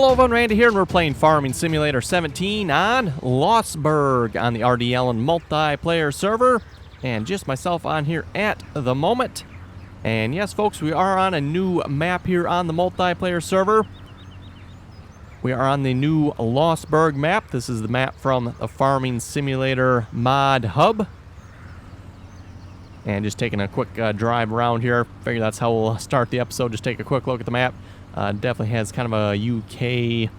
Hello everyone, Randy here, and we're playing Farming Simulator 17 on Lossberg on the RDAllen multiplayer server, and just myself on here at the moment. And yes, folks, we are on a new map here on the multiplayer server. We are on the new Losberg map. This is the map from the Farming Simulator mod hub. And just taking a quick drive around here. Figure that's how we'll start the episode. Just take a quick look at the map. Definitely has kind of a UK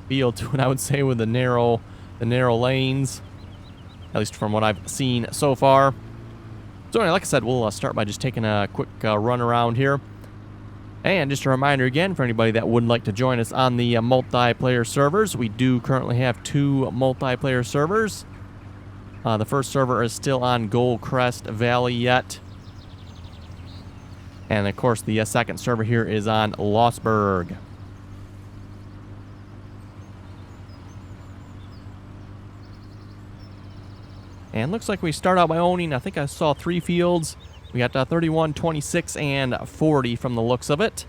feel to it, I would say, with the narrow lanes, at least from what I've seen so far. So anyway, like I said, we'll start by just taking a quick run around here. And just a reminder again, for anybody that would like to join us on the multiplayer servers, we do currently have 2 multiplayer servers. The first server is still on Goldcrest Valley yet. And of course, the second server here is on Losberg. And looks like we start out by owning, I think I saw 3 fields. We got 31, 26, and 40 from the looks of it.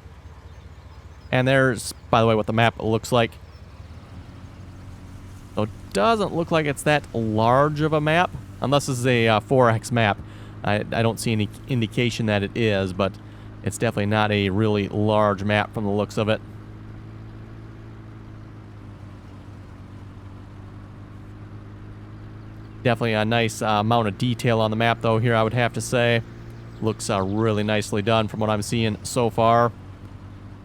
And there's, by the way, what the map looks like. So it doesn't look like it's that large of a map, unless this is a 4X map. I don't see any indication that it is, but it's definitely not a really large map from the looks of it. Definitely a nice amount of detail on the map, though, here, I would have to say. Looks really nicely done from what I'm seeing so far.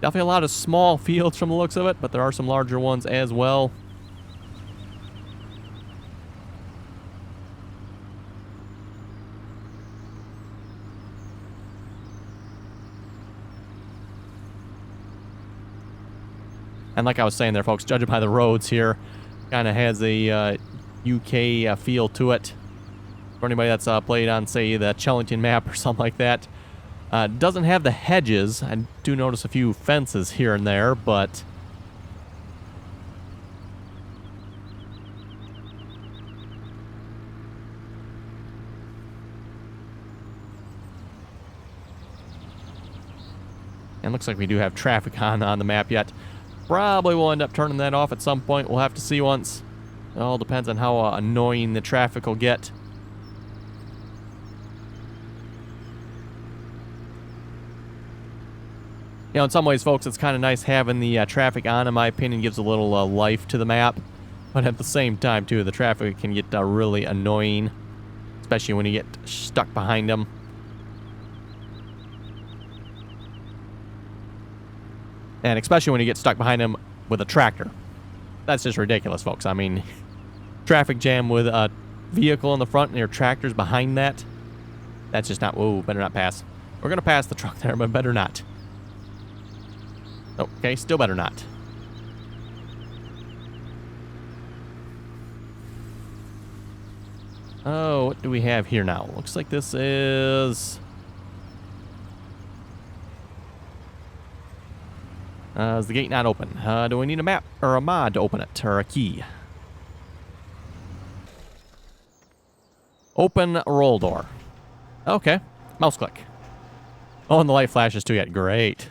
Definitely a lot of small fields from the looks of it, but there are some larger ones as well. And like I was saying there, folks, judging by the roads here, kind of has a UK feel to it. For anybody that's played on, say, the Chellington map or something like that. Doesn't have the hedges. I do notice a few fences here and there, but and looks like we do have traffic on the map yet. Probably will end up turning that off at some point. We'll have to see once. It all depends on how annoying the traffic will get. You know, in some ways, folks, it's kind of nice having the traffic on, in my opinion. Gives a little life to the map. But at the same time, too, the traffic can get really annoying, especially when you get stuck behind them. And especially when you get stuck behind them with a tractor. That's just ridiculous, folks. I mean, traffic jam with a vehicle in the front and your tractor's behind that. That's just not... Whoa, better not pass. We're going to pass the truck there, but better not. Okay, still better not. Oh, what do we have here now? Looks like this is... is the gate not open? Do we need a map or a mod to open it, or a key? Open roll door. Okay, mouse click. Oh, and the light flashes too yet. Great.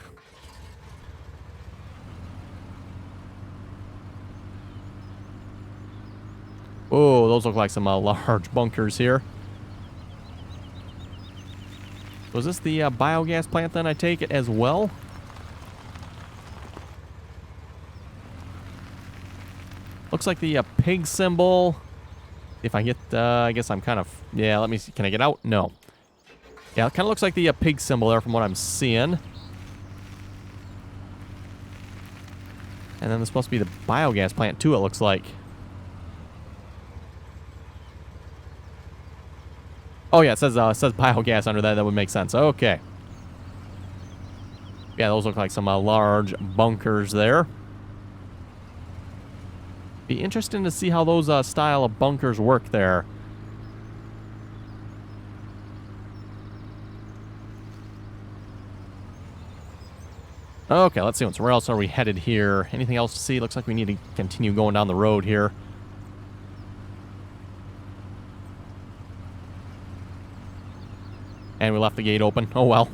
Oh, those look like some large bunkers here. Was this the biogas plant then, I take it, as well? Looks like the pig symbol. If I get, I guess I'm kind of... Yeah, let me see. Can I get out? No. Yeah, it kind of looks like the pig symbol there from what I'm seeing. And then there's supposed to be the biogas plant too, it looks like. Oh yeah, it says biogas under that. That would make sense. Okay. Yeah, those look like some large bunkers there. Be interesting to see how those style of bunkers work there. Okay, let's see. Where else are we headed here? Anything else to see? Looks like we need to continue going down the road here. And we left the gate open. Oh well.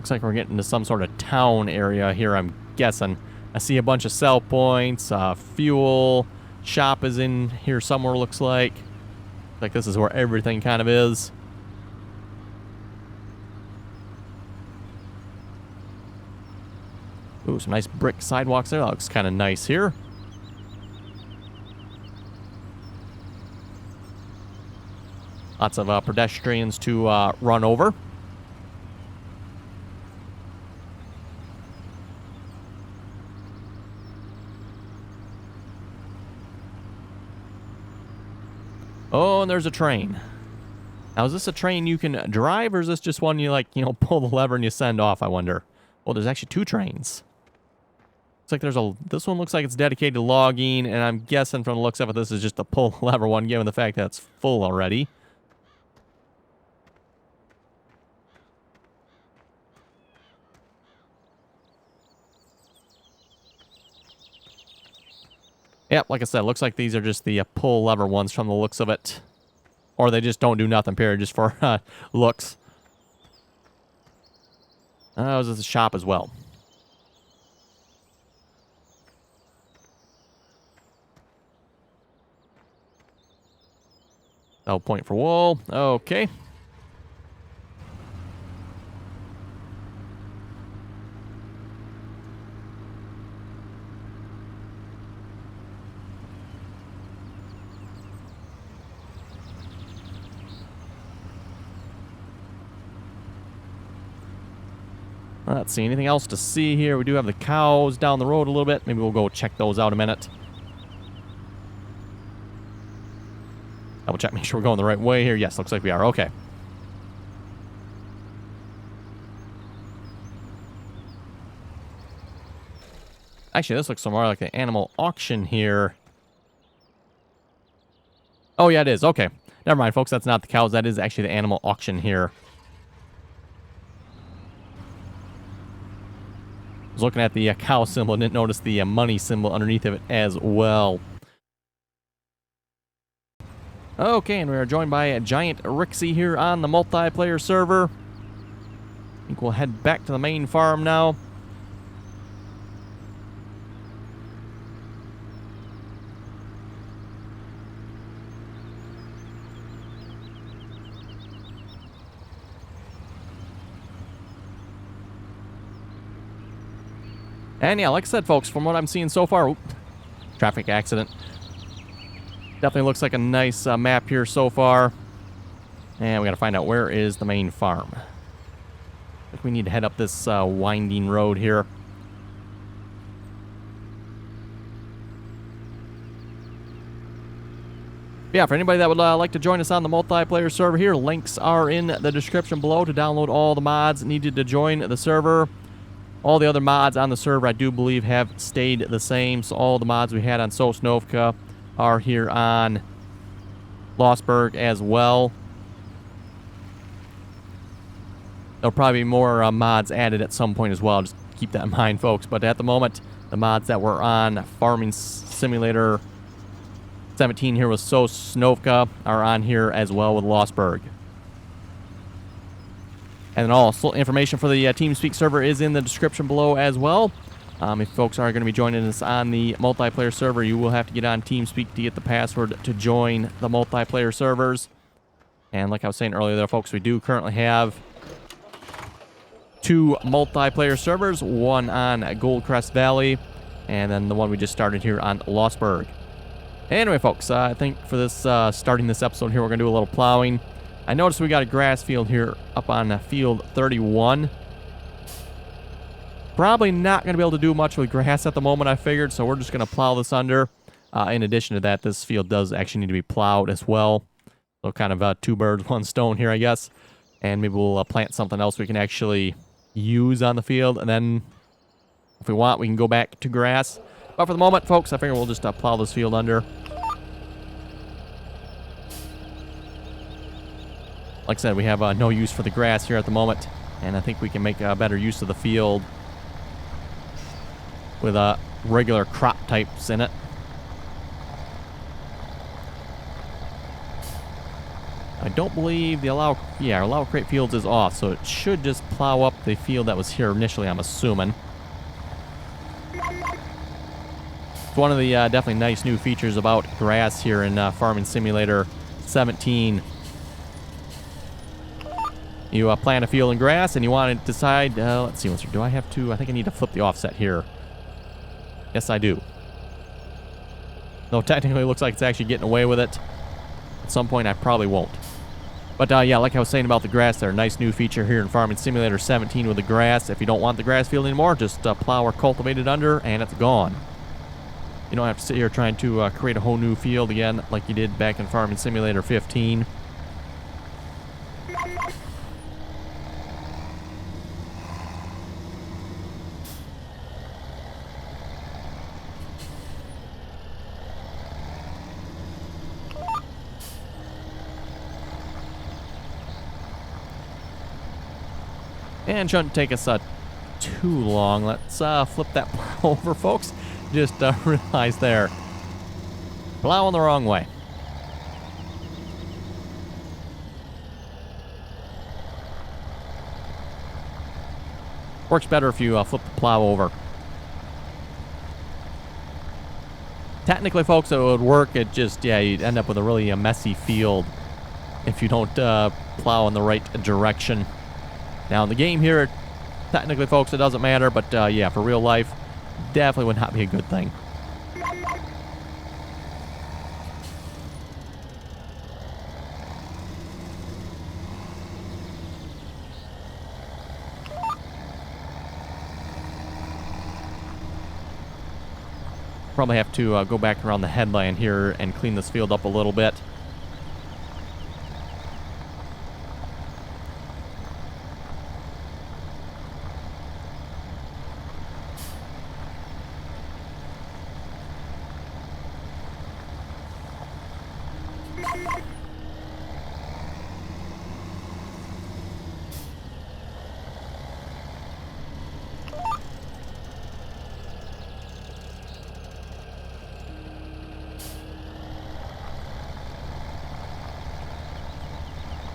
Looks like we're getting to some sort of town area here, I'm guessing. I see a bunch of sell points, fuel, shop is in here somewhere, looks like. Like this is where everything kind of is. Ooh, some nice brick sidewalks there. That looks kind of nice here. Lots of pedestrians to run over. Oh, and there's a train. Now, is this a train you can drive, or is this just one you, like, you know, pull the lever and you send off, I wonder? Oh, there's actually 2 trains. Looks like there's a... This one looks like it's dedicated to logging, and I'm guessing from the looks of it, this is just a pull the lever one, given the fact that it's full already. Yep, like I said, looks like these are just the pull lever ones from the looks of it. Or they just don't do nothing, period, just for looks. Oh, this is a shop as well. Oh, point for wool. Okay. Let's see, anything else to see here? We do have the cows down the road a little bit. Maybe we'll go check those out a minute. Double check, make sure we're going the right way here. Yes, looks like we are. Okay. Actually, this looks more like an animal auction here. Oh, yeah, it is. Okay. Never mind, folks. That's not the cows. That is actually the animal auction here. I was looking at the cow symbol and didn't notice the money symbol underneath of it as well. Okay, and we are joined by a Giant Rixie here on the multiplayer server. I think we'll head back to the main farm now. And yeah, like I said, folks, from what I'm seeing so far... traffic accident. Definitely looks like a nice map here so far. And we gotta find out where is the main farm. I think we need to head up this winding road here. Yeah, for anybody that would like to join us on the multiplayer server here, links are in the description below to download all the mods needed to join the server. All the other mods on the server, I do believe, have stayed the same. So all the mods we had on Sosnovka are here on Losberg as well. There'll probably be more mods added at some point as well. Just keep that in mind, folks. But at the moment, the mods that were on Farming Simulator 17 here with Sosnovka are on here as well with Losberg. And then all information for the TeamSpeak server is in the description below as well. If folks are going to be joining us on the multiplayer server, you will have to get on TeamSpeak to get the password to join the multiplayer servers. And like I was saying earlier there, folks, we do currently have 2 multiplayer servers, one on Goldcrest Valley, and then the one we just started here on Losberg. Anyway, folks, I think for this starting this episode here, we're going to do a little plowing. I noticed we got a grass field here up on field 31. Probably not going to be able to do much with grass at the moment, I figured, so we're just going to plow this under. In addition to that, this field does actually need to be plowed as well. So kind of 2 birds, 1 stone here, I guess. And maybe we'll plant something else we can actually use on the field. And then, if we want, we can go back to grass. But for the moment, folks, I figure we'll just plow this field under. Like I said, we have no use for the grass here at the moment, and I think we can make better use of the field with regular crop types in it. I don't believe the allow create fields is off, so it should just plow up the field that was here initially, I'm assuming. It's one of the definitely nice new features about grass here in Farming Simulator 17. You plant a field in grass and you want to decide, let's see, do I have to, I think I need to flip the offset here. Yes, I do. Though technically it looks like it's actually getting away with it. At some point I probably won't. But yeah, like I was saying about the grass there, nice new feature here in Farming Simulator 17 with the grass. If you don't want the grass field anymore, just plow or cultivate it under and it's gone. You don't have to sit here trying to create a whole new field again like you did back in Farming Simulator 15. And shouldn't take us too long. Let's flip that plow over, folks. Just realized there. Plowing the wrong way. Works better if you flip the plow over. Technically, folks, it would work. It just, yeah, you'd end up with a really messy field if you don't plow in the right direction. Now, in the game here, technically, folks, it doesn't matter, but yeah, for real life, definitely would not be a good thing. Probably have to go back around the headland here and clean this field up a little bit.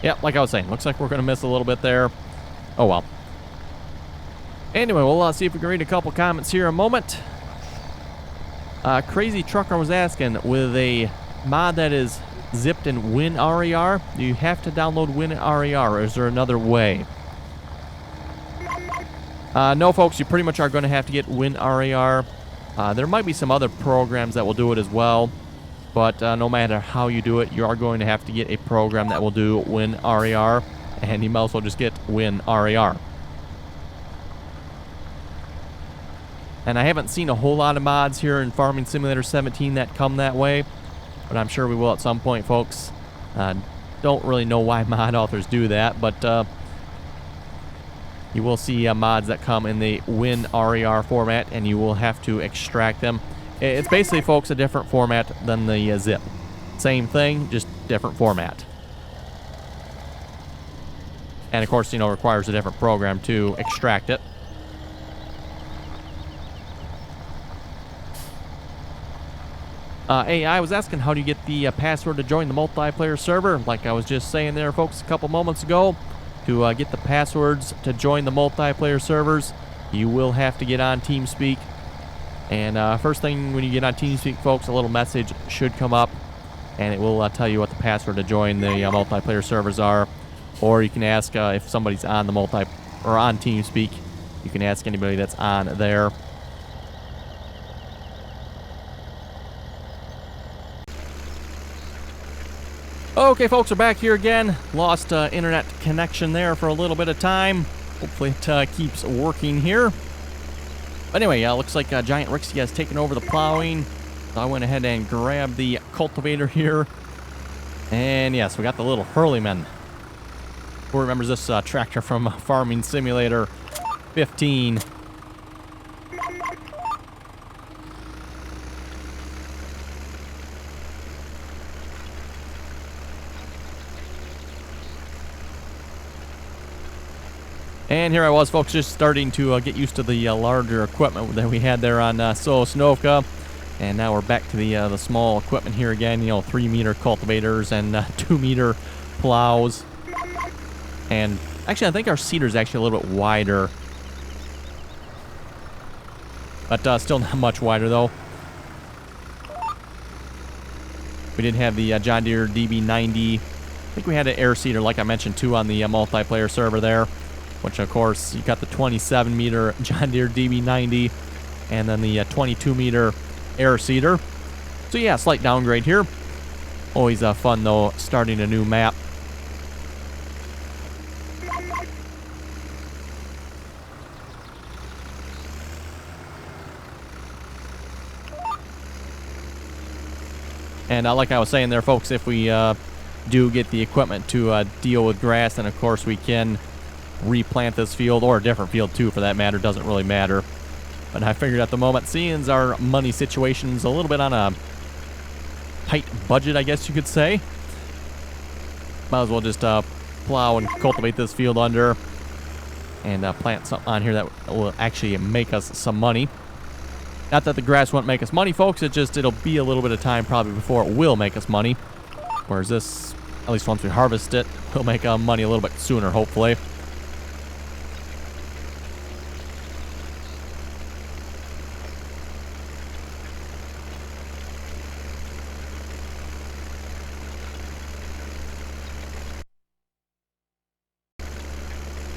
Yep, like I was saying, looks like we're going to miss a little bit there. Oh, well. Anyway, we'll see if we can read a couple comments here in a moment. Crazy Trucker was asking, with a mod that is zipped in WinRAR, do you have to download WinRAR, or is there another way? No, folks, you pretty much are going to have to get WinRAR. There might be some other programs that will do it as well. But no matter how you do it, you are going to have to get a program that will do WinRAR, and you might as well just get WinRAR. And I haven't seen a whole lot of mods here in Farming Simulator 17 that come that way, but I'm sure we will at some point, folks. Don't really know why mod authors do that, but you will see mods that come in the WinRAR format, and you will have to extract them. It's basically, folks, a different format than the zip. Same thing, just different format. And of course, you know, requires a different program to extract it. I was asking, how do you get the password to join the multiplayer server? Like I was just saying there, folks, a couple moments ago, to get the passwords to join the multiplayer servers, you will have to get on TeamSpeak. And first thing when you get on TeamSpeak, folks, a little message should come up, and it will tell you what the password to join the multiplayer servers are. Or you can ask if somebody's on the on TeamSpeak. You can ask anybody that's on there. Okay, folks, we're back here again. Lost internet connection there for a little bit of time. Hopefully it keeps working here. But anyway, looks like Giant Rixie has taken over the plowing. So I went ahead and grabbed the cultivator here. And yes, we got the little Hurleyman. Who remembers this tractor from Farming Simulator 15? And here I was, folks, just starting to get used to the larger equipment that we had there on Sosnovka. And now we're back to the small equipment here again, you know, 3-meter cultivators and 2-meter plows. And actually, I think our seeder's actually a little bit wider. But still not much wider, though. We did have the John Deere DB90. I think we had an air seeder, like I mentioned, too, on the multiplayer server there. Which, of course, you got the 27-meter John Deere DB90. And then the 22-meter air seeder. So, yeah, slight downgrade here. Always fun, though, starting a new map. And like I was saying there, folks, if we do get the equipment to deal with grass, then of course we can replant this field, or a different field too for that matter. Doesn't really matter. But I figured at the moment, seeing as our money situation's a little bit on a tight budget, I guess you could say, might as well just plow and cultivate this field under and plant something on here that will actually make us some money. Not that the grass won't make us money, folks. It'll be a little bit of time probably before it will make us money. Whereas this, at least once we harvest it, will make money a little bit sooner, hopefully.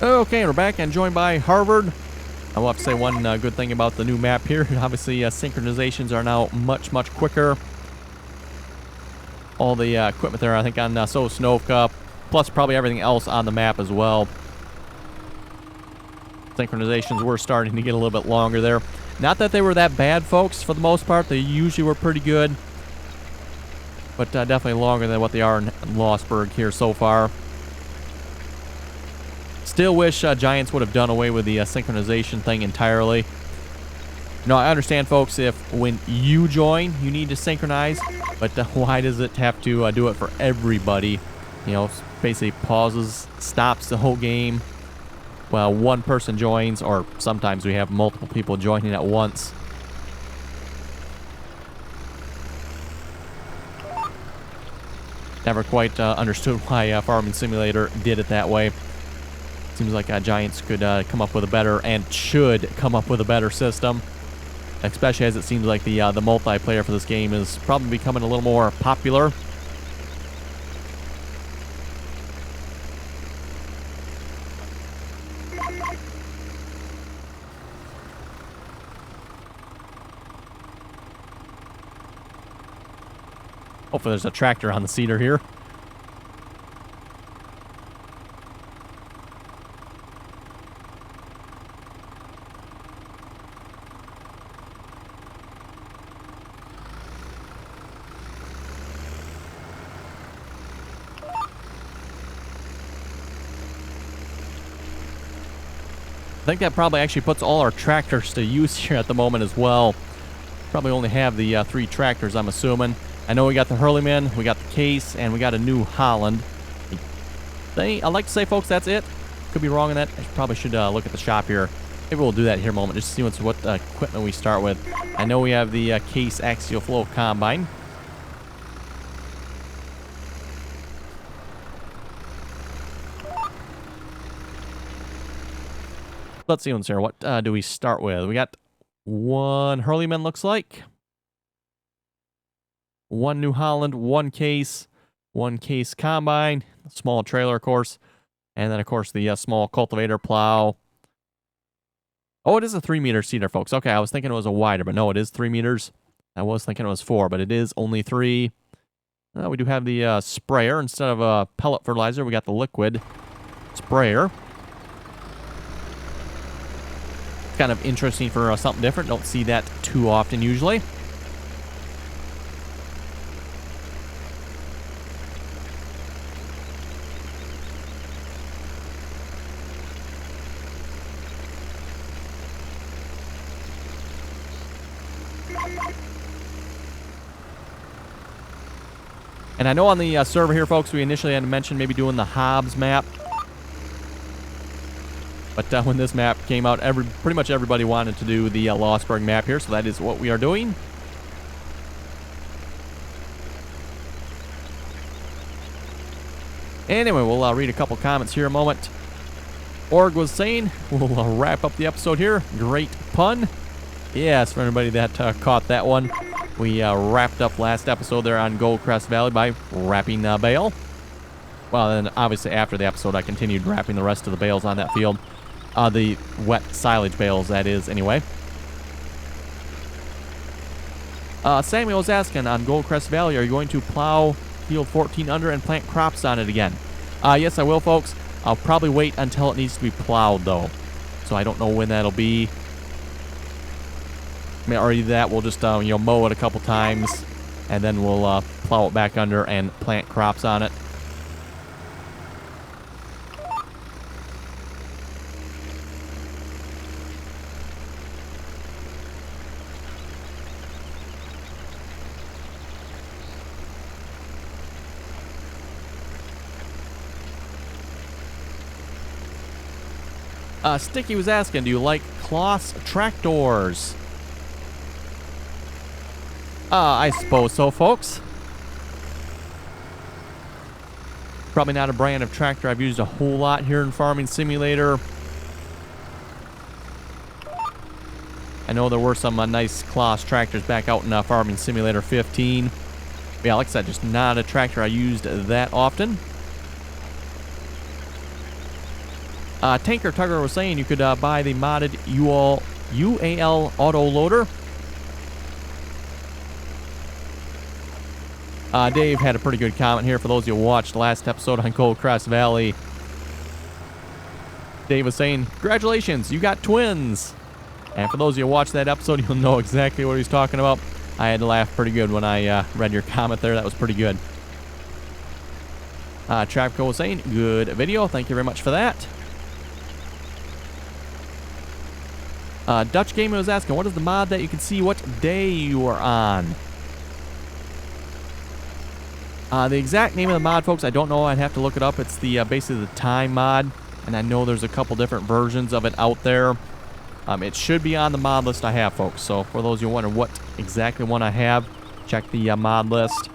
Okay, we're back and joined by Harvard. I will have to say one good thing about the new map here. Obviously, synchronizations are now much, much quicker. All the equipment there, I think, on Sosnovka, plus probably everything else on the map as well. Synchronizations were starting to get a little bit longer there. Not that they were that bad, folks, for the most part. They usually were pretty good. But definitely longer than what they are in Losberg here so far. Still wish Giants would have done away with the synchronization thing entirely. No, I understand, folks, if when you join, you need to synchronize, but why does it have to do it for everybody? You know, basically pauses, stops the whole game. Well, one person joins, or sometimes we have multiple people joining at once. Never quite understood why Farming Simulator did it that way. Seems like Giants could come up with a better, and should come up with a better system. Especially as it seems like the multiplayer for this game is probably becoming a little more popular. Hopefully there's a tractor on the seeder here. I think that probably actually puts all our tractors to use here at the moment as well. Probably only have the 3 tractors, I'm assuming. I know we got the Hurleyman, we got the Case, and we got a New Holland. I'd like to say, folks, that's it. Could be wrong on that. I probably should look at the shop here. Maybe we'll do that here in a moment, just to see what equipment we start with. I know we have the Case Axial Flow Combine. Let's see what's here. What do we start with? We got 1 Hurleyman, looks like. 1 New Holland, 1 Case, 1 Case Combine, small trailer, of course. And then, of course, the small cultivator plow. Oh, it is a 3-meter seeder, folks. Okay, I was thinking it was a wider, but no, it is 3 meters. I was thinking it was 4, but it is only 3. We do have the sprayer. Instead of a pellet fertilizer, we got the liquid sprayer. Kind of interesting for something different. Don't see that too often usually. And I know on the server here, folks, we initially had mentioned maybe doing the Hobbs map. But when this map came out, pretty much everybody wanted to do the Losberg map here, so that is what we are doing. Anyway, we'll read a couple comments here in a moment. Org was saying, we'll wrap up the episode here. Great pun. Yes, for anybody that caught that one. We wrapped up last episode there on Goldcrest Valley by wrapping bale. Well, then obviously after the episode, I continued wrapping the rest of the bales on that field. The wet silage bales, that is, anyway. Samuel was asking, on Goldcrest Valley, are you going to plow field 14 under and plant crops on it again? Yes, I will, folks. I'll probably wait until it needs to be plowed, though. So I don't know when that'll be. I mean, or either that, we'll just mow it a couple times, and then we'll plow it back under and plant crops on it. Sticky was asking, do you like Kloss tractors? I suppose so, folks. Probably not a brand of tractor I've used a whole lot here in Farming Simulator. I know there were some nice Kloss tractors back out in Farming Simulator 15. But yeah, like I said, just not a tractor I used that often. Tanker Tugger was saying you could buy the modded UAL auto loader. Dave had a pretty good comment here for those who watched the last episode on Goldcrest Valley. Dave was saying, congratulations, you got twins. And for those of you who watched that episode, you'll know exactly what he's talking about. I had to laugh pretty good when I read your comment there. That was pretty good. Travco was saying, good video. Thank you very much for that. Dutch Gamer was asking, what is the mod that you can see what day you are on? The exact name of the mod, folks, I don't know. I'd have to look it up. It's the basically the time mod, and I know there's a couple different versions of it out there. It should be on the mod list I have, folks. So for those of you who wonder what exactly one I have, check the mod list.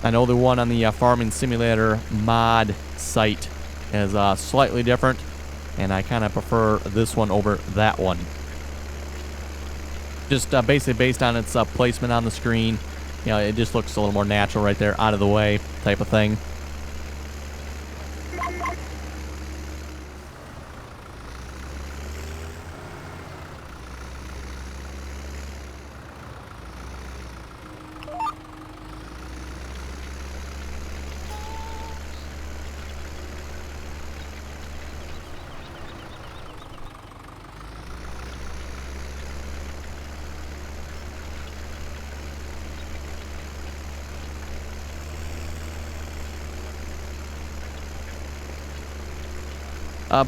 I know the one on the Farming Simulator mod site is slightly different, and I kind of prefer this one over that one. Just basically based on its placement on the screen. You know, it just looks a little more natural right there, out of the way type of thing.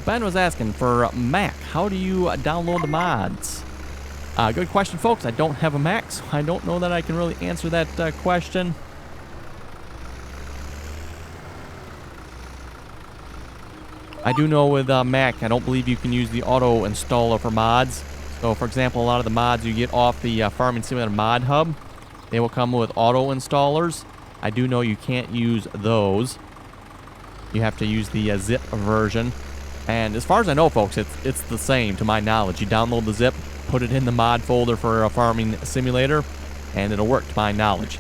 Ben was asking for Mac. How do you download the mods? Good question, folks. I don't have a Mac, so I don't know that I can really answer that question. I do know with Mac, I don't believe you can use the auto installer for mods. So, for example, a lot of the mods you get off the Farming Simulator Mod Hub, they will come with auto installers. I do know you can't use those. You have to use the zip version. And as far as I know, folks, it's the same to my knowledge. You download the zip, put it in the mod folder for a Farming Simulator, and it'll work to my knowledge.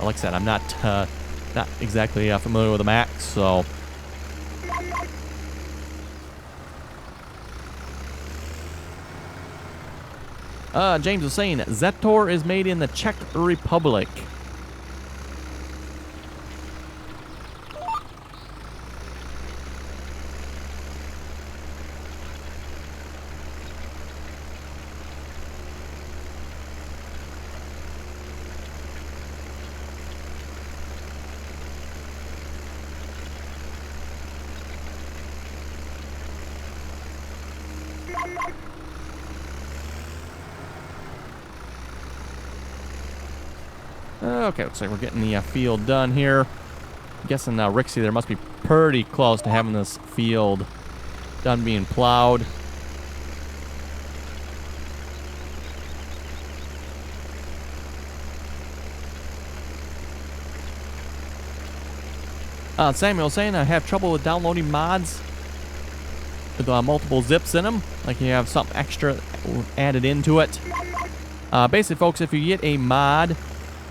Like I said, I'm not exactly familiar with the Mac, so... James was saying, Zetor is made in the Czech Republic. Okay, looks like we're getting the field done here. I'm guessing Rixie there must be pretty close to having this field done being plowed. Samuel saying I have trouble with downloading mods with multiple zips in them, like you have something extra added into it. Basically, folks, if you get a mod,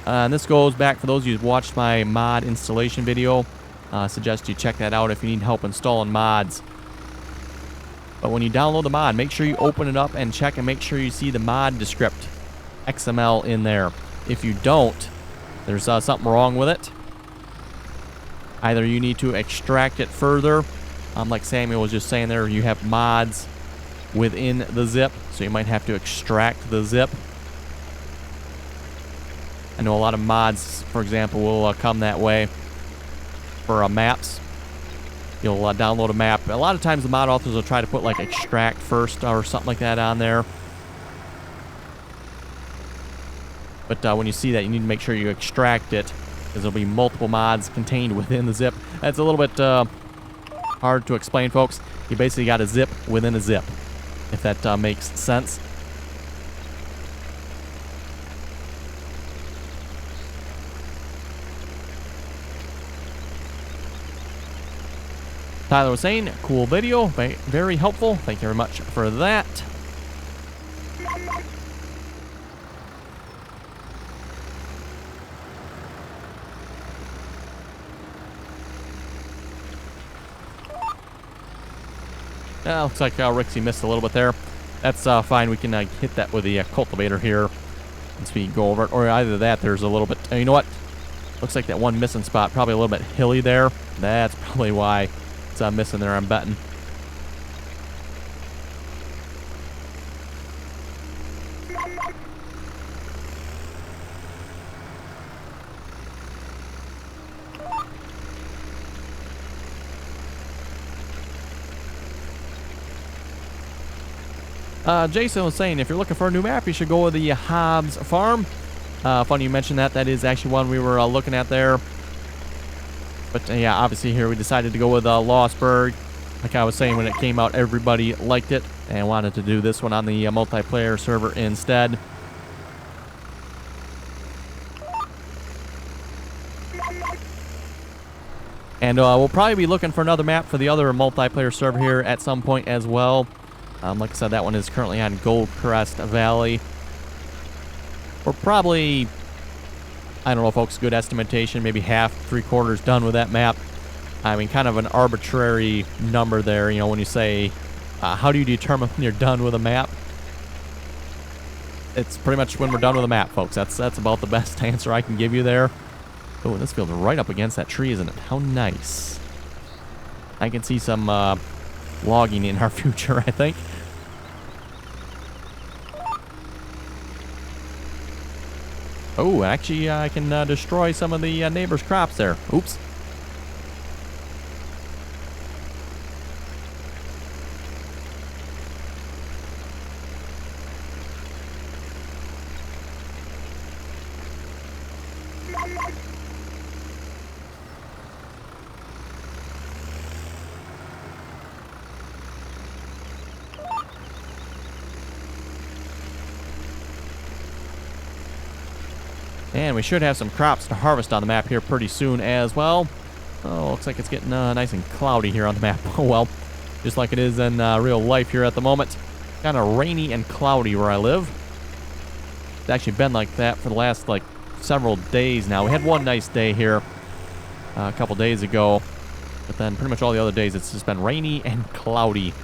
and this goes back for those of you who've watched my mod installation video, I suggest you check that out if you need help installing mods. But when you download the mod, make sure you open it up and check and make sure you see the mod descript XML in there. If you don't, there's something wrong with it. Either you need to extract it further, like Samuel was just saying there, you have mods within the zip, so you might have to extract the zip. I know a lot of mods, for example, will come that way for maps. You'll download a map. A lot of times the mod authors will try to put like extract first or something like that on there. But when you see that, you need to make sure you extract it, because there'll be multiple mods contained within the zip. That's a little bit hard to explain, folks. You basically got a zip within a zip, if that makes sense. Tyler was saying, cool video, very helpful. Thank you very much for that. Looks like Rixie missed a little bit there. That's fine. We can hit that with the cultivator here once we go over it. Or either that, there's a little bit... you know what? Looks like that one missing spot, probably a little bit hilly there. That's probably why it's missing there, I'm betting. Jason was saying, if you're looking for a new map, you should go with the Hobbs Farm. Funny you mentioned that. That is actually one we were looking at there. But yeah, obviously here we decided to go with Lossberg. Like I was saying, when it came out, everybody liked it and wanted to do this one on the multiplayer server instead. And we'll probably be looking for another map for the other multiplayer server here at some point as well. Like I said, that one is currently on Goldcrest Valley. We're probably, I don't know, folks, good estimation, maybe half, 3/4 done with that map. I mean, kind of an arbitrary number there, you know, when you say, how do you determine when you're done with a map? It's pretty much when we're done with a map, folks. That's about the best answer I can give you there. Oh, this field's right up against that tree, isn't it? How nice. I can see some logging in our future, I think. Oh, actually, I can destroy some of the neighbor's crops there. Oops. And we should have some crops to harvest on the map here pretty soon as well. Oh, looks like it's getting nice and cloudy here on the map. Oh well, just like it is in real life here at the moment. Kind of rainy and cloudy where I live. It's actually been like that for the last like several days now. We had one nice day here a couple days ago, but then pretty much all the other days it's just been rainy and cloudy.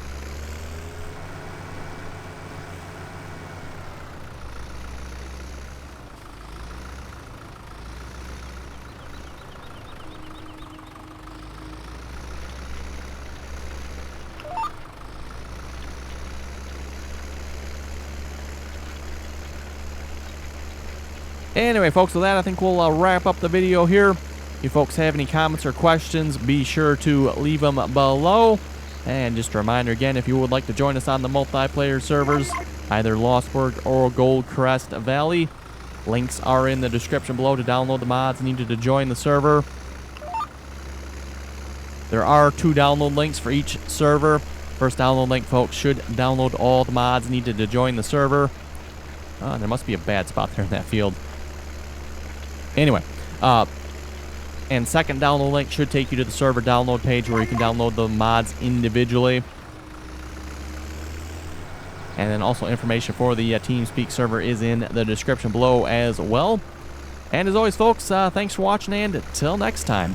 Anyway, folks, with that, I think we'll wrap up the video here. If you folks have any comments or questions, be sure to leave them below. And just a reminder again, if you would like to join us on the multiplayer servers, either Losberg or Goldcrest Valley, links are in the description below to download the mods needed to join the server. There are 2 download links for each server. First download link, folks, should download all the mods needed to join the server. There must be a bad spot there in that field. Anyway, And second download link should take you to the server download page where you can download the mods individually. And then also information for the TeamSpeak server is in the description below as well. And as always, folks, thanks for watching, and till next time.